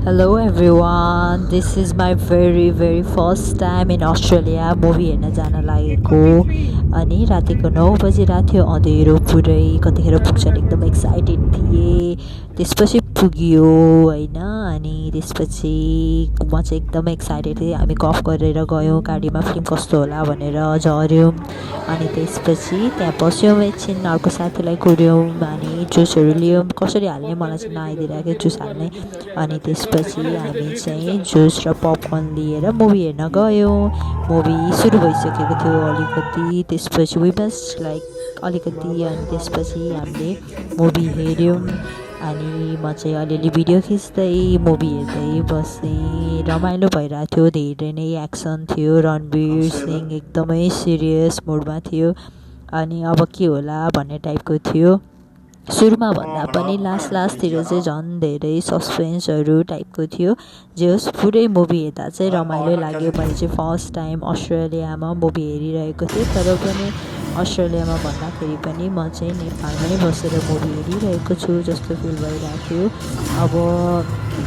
Hello everyone, this is my very first time in Australia movie हेर्न जान लागेको अनि रातिको 9 बजिरहेको थियो अँधेरो पुरै कतिखेर पुग्छन् एकदम एक्साइटेड थिएँ त्यसपछि पुग्यो हैन अनि त्यसपछि म चाहिँ एकदम एक्साइटेड थिएँ हामी गफ गरेर गयौँ गाडीमा फिल्म कस्तो होला भनेर झर्यौँ अनि त्यसपछि त्यहाँ बस्यौँ एकछिन अर्को साथीलाई कुर्यौँ अनि जुसहरू लियौँ कसरी हाल्ने मलाई चाहिँ नआइदिरहेको जुस हाल्ने अनि त्यसपछि हामी चाहिँ जुस र पपकर्न लिएर मुभी हेर्न गयौँ मुभी सुरु भइसकेको थियो अलिकति त्यसपछि वी मस्ट लाइक अलिकति अनि त्यसपछि हामीले मुभी हेर्यौँ अनि म चाहिँ अलिअलि भिडियो खिच्दै मुभी हेर्दै बसेँ रमाइलो भइरहेको थियो धेरै नै एक्सन थियो रणवीर सिंह एकदमै सिरियस मोडमा थियो अनि अब के होला भन्ने टाइपको थियो सुरुमा भन्दा पनि लास्टतिर चाहिँ झन् धेरै सस्पेन्सहरू टाइपको थियो जे होस् पुरै मुभी हेर्दा चाहिँ रमाइलो लाग्यो मैले चाहिँ फर्स्ट टाइम अस्ट्रेलियामा मुभी हेरिरहेको थिएँ तर पनि अस्ट्रेलियामा भन्दाखेरि पनि म चाहिँ नेपालमै बसेर मुभी हेरिरहेको छु जस्तो फिल भइरहेको थियो अब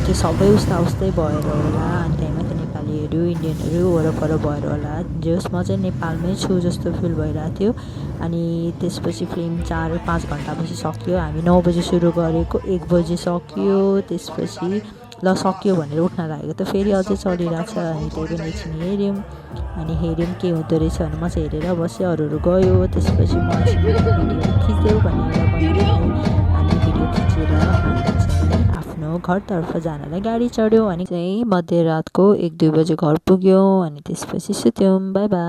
त्यो सबै उस्तै भएर होला अनि त्यहीमाथि नेपालीहरू इन्डियनहरू वरपर भएर होला जे होस् म चाहिँ नेपालमै छु जस्तो फिल भइरहेको थियो अनि त्यसपछि फिल्म 4-5 घन्टापछि सक्यो हामी 9 बजी सुरु गरेको 1 बजी सक्यो त्यसपछि ल सक्यो भनेर उठ्न लागेको त फेरि अझै चलिरहेको छ अनि त्यही पनि एकछिन हेऱ्यौँ के हुँदो रहेछ भने म चाहिँ हेरेर बसेँ अरूहरू गयो त्यसपछि म भिडियो खिच्देऊ भनेर भन्यो अनि भिडियो खिचेर हामी चाहिँ आफ्नो घरतर्फ जानलाई गाडी चढ्यौँ अनि चाहिँ मध्यरातको 1-2 बजे घर पुग्यौँ अनि त्यसपछि सुत्यौँ बाई बाई।